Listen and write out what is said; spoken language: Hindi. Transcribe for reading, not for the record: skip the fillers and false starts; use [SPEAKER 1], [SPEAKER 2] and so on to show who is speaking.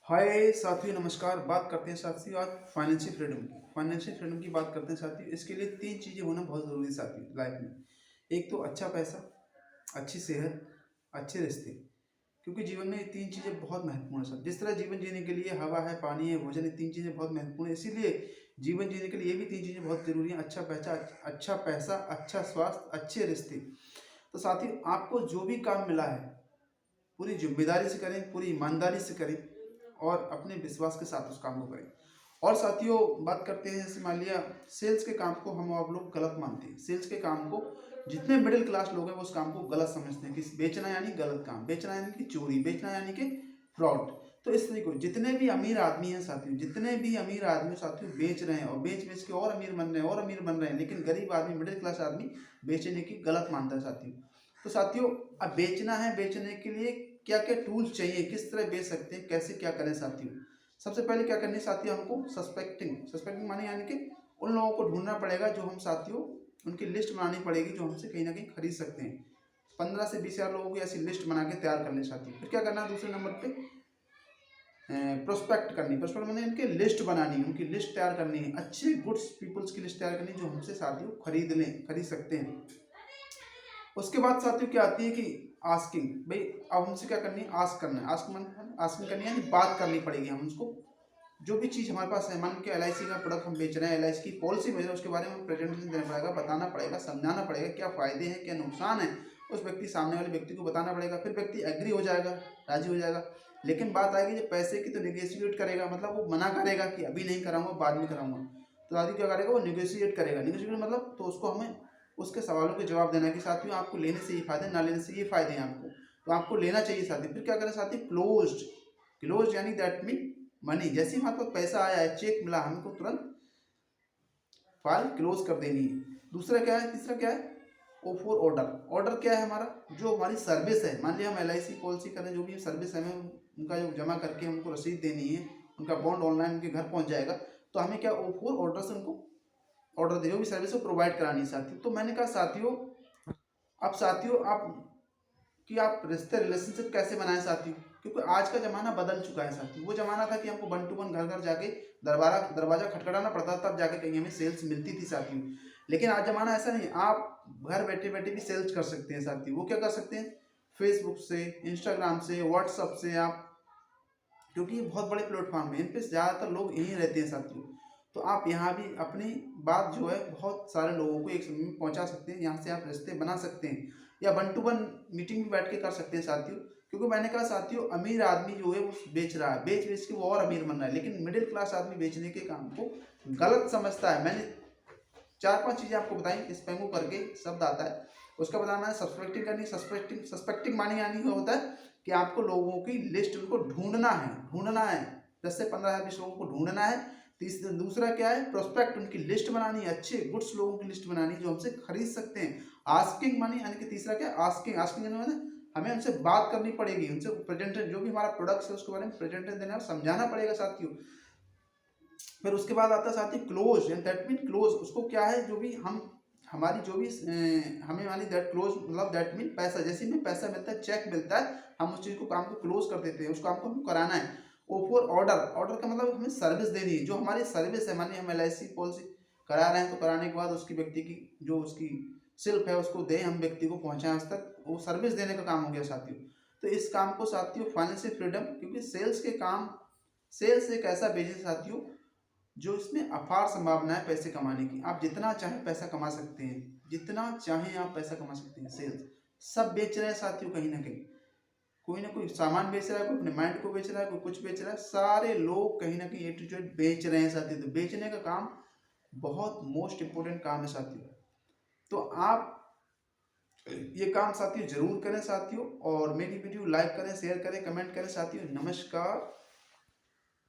[SPEAKER 1] हाय साथियों, नमस्कार। बात करते हैं साथियों आज फाइनेंशियल फ्रीडम की बात करते हैं साथियों। इसके लिए तीन चीज़ें होना बहुत ज़रूरी है साथियों लाइफ में। एक तो अच्छा पैसा, अच्छी सेहत, अच्छे रिश्ते। क्योंकि जीवन में ये तीन चीज़ें बहुत महत्वपूर्ण है सर। जिस तरह जीवन जीने के लिए हवा है, पानी है, भोजन, ये तीन चीज़ें बहुत महत्वपूर्ण है। इसीलिए जीवन जीने के लिए ये भी तीन चीज़ें बहुत ज़रूरी हैं। अच्छा पैसा, अच्छा स्वास्थ्य, अच्छे रिश्ते। तो साथियों, आपको जो भी काम मिला है पूरी जिम्मेदारी से करें, पूरी ईमानदारी से करें और अपने विश्वास के साथ उस काम को करें। और साथियों, बात करते हैं जैसे मान लिया सेल्स के काम को हम आप लोग गलत मानते हैं। सेल्स के काम को जितने मिडिल क्लास लोग हैं वो उस काम को गलत समझते हैं कि बेचना यानी गलत काम, बेचना यानी कि चोरी, बेचना यानी कि फ्रॉड। तो इस तरीके को जितने भी अमीर आदमी हैं साथियों, जितने भी अमीर आदमी साथियों बेच रहे हैं और बेच बेच के और अमीर बन रहे हैं और अमीर बन रहे हैं, लेकिन गरीब आदमी, मिडिल क्लास आदमी बेचने की गलत मानता है साथियों। तो साथियों, अब बेचना है, बेचने के लिए क्या क्या टूल्स चाहिए, किस तरह बेच सकते हैं, कैसे क्या करें साथियों। सबसे पहले क्या करनी है साथियों, हमको सस्पेक्टिंग माने यानी कि उन लोगों को ढूंढना पड़ेगा जो हम साथियों, उनकी लिस्ट बनानी पड़ेगी जो हमसे कहीं ना कहीं खरीद सकते हैं। 15 से 20 हज़ार लोगों की ऐसी लिस्ट बना के तैयार कर लें साथियों। फिर क्या करना है, दूसरे नंबर पे प्रोस्पेक्ट मैंने इनकी लिस्ट बनानी है, उनकी लिस्ट तैयार करनी है, अच्छे गुड्स पीपल्स की लिस्ट तैयार करनी है जो हमसे साथियों खरीद सकते हैं। उसके बाद साथियों क्या आती है कि आस्किंग। भाई अब हमसे क्या करनी है, आस्क करना है। आस्किंग करनी है यानी बात करनी पड़ेगी। हम उसको जो भी चीज़ हमारे पास है, मान के LIC का प्रोडक्ट हम बेच रहे हैं, LIC की पॉलिसी बेच रहे हैं, उसके बारे में प्रेजेंटेशन देना पड़ेगा, बताना पड़ेगा, समझाना पड़ेगा क्या फ़ायदे हैं, क्या नुकसान है। उस व्यक्ति, सामने वाले व्यक्ति को बताना पड़ेगा। फिर व्यक्ति एग्री हो जाएगा, राजी हो जाएगा। लेकिन बात आएगी जब पैसे की, तो निगोशिएट करेगा, मतलब वो मना करेगा कि अभी नहीं कराऊंगा, बाद में कराऊंगा। तो आदमी क्या करेगा, वो निगोशिएट करेगा। निगोशिएट मतलब तो उसको हमें उसके सवालों के जवाब देना है कि साथियों आपको लेने से ये फायदे, ना लेने से ये फायदे हैं आपको, तो आपको लेना चाहिए साथियों। फिर क्या करें साथियों, क्लोज यानी दैट मीन मनी। जैसे ही हमारे पास पैसा आया है, चेक मिला, हमको तुरंत फाइल क्लोज कर देनी है। दूसरा क्या है, तीसरा क्या है, ओ फॉर ऑर्डर क्या है हमारा, जो हमारी सर्विस है। मान लिया हम LIC पॉलिसी करें, जो भी सर्विस है, हमें उनका जो जमा करके हमको रसीद देनी है, उनका बॉन्ड ऑनलाइन उनके घर पहुंच जाएगा। तो हमें क्या, ओ फॉर ऑर्डर से उनको ऑर्डर दे, जो भी सर्विस वो प्रोवाइड करानी है साथियों। तो मैंने कहा साथियों, अब साथियों आप रिश्ते, रिलेशनशिप कैसे बनाएं साथियों। क्योंकि आज का ज़माना बदल चुका है साथियों। वो ज़माना था कि हमको 1 to 1 घर घर जाके दरवाजा खटखटाना पड़ता, तब जाके कहीं हमें सेल्स मिलती थी साथियों। लेकिन आज ज़माना ऐसा नहीं, आप घर बैठे बैठे भी सेल्स कर सकते हैं साथियों। वो क्या कर सकते हैं, फेसबुक से, इंस्टाग्राम से, व्हाट्सअप से आप, क्योंकि ये बहुत बड़े प्लेटफॉर्म है, इन पे ज़्यादातर लोग यहीं रहते हैं साथियों। तो आप यहाँ भी अपनी बात जो है बहुत सारे लोगों को एक समय में पहुँचा सकते हैं। यहाँ से आप रिश्ते बना सकते हैं, या 1 to 1 मीटिंग में बैठ के कर सकते हैं साथियों। क्योंकि मैंने कहा साथियों, अमीर आदमी जो है वो बेच रहा है, बेच बेच के वो और अमीर बन रहा है, लेकिन मिडिल क्लास आदमी बेचने के काम को गलत समझता है। मैंने 4-5 चीज़ें आपको बताई, इस पेंगो करके शब्द आता है, उसका बताना है। सस्पेक्टिंग करनी, सस्पेक्टिंग मानी यानी होता है कि आपको लोगों की लिस्ट, उनको ढूंढना है 10 से 15 20 लोगों को ढूंढना है। दूसरा क्या है, प्रोस्पेक्ट, उनकी लिस्ट बनानी है, अच्छे गुड्स लोगों की लिस्ट बनानी है जो हमसे खरीद सकते हैं। आस्किंग मानी यानी कि तीसरा क्या, आस्किंग यानी हमें उनसे बात करनी पड़ेगी, उनसे प्रेजेंटेशन, जो भी हमारा प्रोडक्ट है उसके बारे में प्रेजेंटेशन देना, समझाना पड़ेगा साथियों। फिर उसके बाद आता है साथी close, and that mean close, उसको क्या है, जो भी हम हमारी जो भी हमें वाली दैट क्लोज, मतलब दैट मीन पैसा। जैसे में पैसा मिलता है, चेक मिलता है, हम उस चीज़ को, काम को क्लोज कर देते हैं, उस काम को हमको कराना है। ओ फॉर ऑर्डर का मतलब हमें सर्विस देनी है, जो हमारी सर्विस है। मानिए हम LIC पॉलिसी करा रहे हैं, तो कराने के बाद उसकी व्यक्ति की जो उसकी सिल्प है उसको दें, हम व्यक्ति को पहुँचाएं उस तक, वो सर्विस देने का काम हो गया साथियों। तो इस काम को साथियों फाइनेंशियल फ्रीडम, क्योंकि सेल्स एक ऐसा बिजनेस साथियों जो इसमें अपार संभावना है पैसे कमाने की। आप जितना चाहें पैसा कमा सकते हैं, जितना चाहें आप पैसा कमा सकते हैं। सेल्स सब बेच रहे हैं साथियों, कहीं ना कहीं कोई ना कोई सामान बेच रहा है, कोई अपने माइंड को बेच रहा है, कोई कुछ बेच रहा है। सारे लोग कहीं ना कहीं A to Z बेच रहे हैं साथियों। तो बेचने का काम बहुत मोस्ट इंपोर्टेंट काम है साथियों। तो आप ये काम साथियों जरूर करें साथियों, और मेरी वीडियो लाइक करें, शेयर करें, कमेंट करें साथियों। नमस्कार।